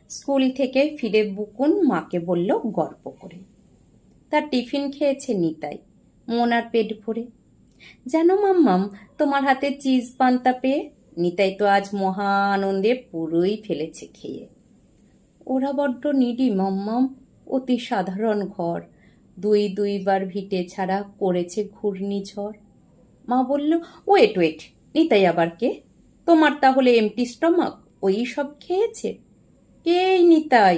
School থেকে ফিরে বুকুন মাকে বলল গল্প করে। তার টিফিন খেয়েছে নিতাই, মন আর পেট ভরে। জানো মাম্মাম, তোমার হাতে চিজ পান্তা পেয়ে নিতাই তো আজ মহা আনন্দে পুরোই ফেলেছে খেয়ে। ওরা বড্ড নিডি মাম্মাম, অতি সাধারণ ঘর, দুইবার ভিটে ছাড়া করেছে ঘূর্ণিঝড়। মা বলল, ওয়েট ওয়েট, নিতাই আবার কে? তোমার তাহলে এমটি স্টমাক, ওই সব খেয়েছে? কে এই নিতাই?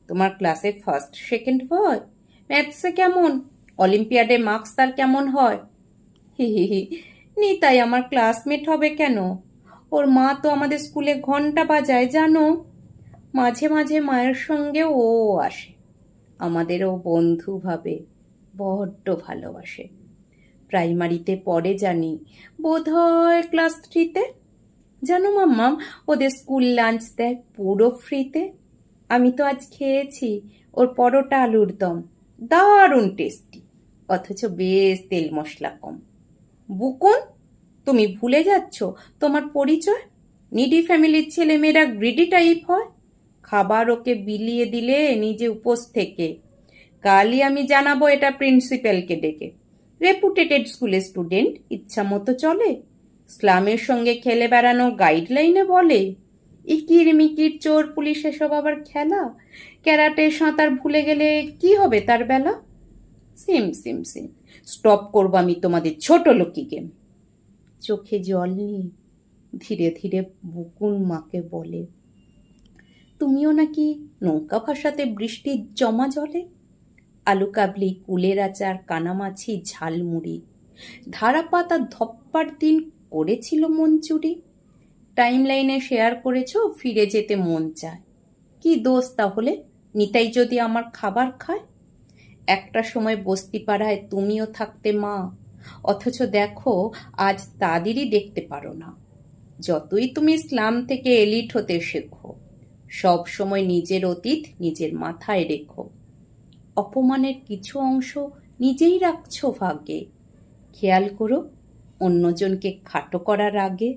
তোমার ক্লাসে ফার্স্ট সেকেন্ড বয়? ম্যাথসে কেমন? অলিম্পিয়াডে মার্কস তার কেমন হয়? হি হি হি, নিতাই আমার ক্লাসমেট হবে কেন? ওর মা তো আমাদের স্কুলে ঘন্টা বাজায় জানো। মাঝে মাঝে মায়ের সঙ্গে ও আসে, আমাদেরও বন্ধু ভাবে, বড্ড ভালোবাসে। প্রাইমারিতে পড়ে জানি, বোধহয় ক্লাস 3-তে। জানো মাম্মাম, ওদের স্কুল লাঞ্চ দেয় পুরো ফ্রিতে। আমি তো আজ খেয়েছি ওর পরোটা আলুর দম, দারুণ টেস্টি, অথচ বেশ তেল মশলা কম। বুকুন, তুমি ভুলে যাচ্ছ তোমার পরিচয়? নিডি ফ্যামিলির ছেলেমেয়েরা গ্রিডি টাইপ হয়। খাবার ওকে বিলিয়ে দিলে নিজে উপোস থেকে। কালই আমি জানাবো এটা প্রিন্সিপালকে ডেকে। রেপুটেটেড স্কুলের স্টুডেন্ট ইচ্ছা মতো চলে, স্লামের সঙ্গে খেলে বেড়ানো গাইডলাইনে বলে। ইকির মিকির চোর পুলিশ এসব আবার খেলা। ক্যারাটে সাঁতার ভুলে গেলে কি হবে তার বেলা? সিম সিম সিম, স্টপ করবো আমি তোমাদের ছোট লোকি গেম। চোখে জল নিয়ে ধীরে ধীরে বুকুন মাকে বলে, তুমিও নাকি নৌকা ভাসাতে বৃষ্টির জমা জলে? আলু কাবলি, কুলের আচার, কানামাছি, ঝালমুড়ি, ধারা পাতা ধপ্পার দিন করেছিল মন চুরি। টাইম লাইনে শেয়ার করেছো ফিরে যেতে মন চায়। কি দোষ তাহলে নিতাই যদি আমার খাবার খায়? একটা সময় বস্তি পাড়ায় তুমিও থাকতে মা, অথচ দেখো আজ তাদেরই দেখতে পারো না। যতই তুমি স্লাম থেকে এলিট হতে শেখো, সব সময় নিজের অতীত নিজের মাথায় রেখো। অপমানের কিছু অংশ নিজেই রাখছো ভাগ্যে। খেয়াল করো অন্যজনকে খাটো করার আগে।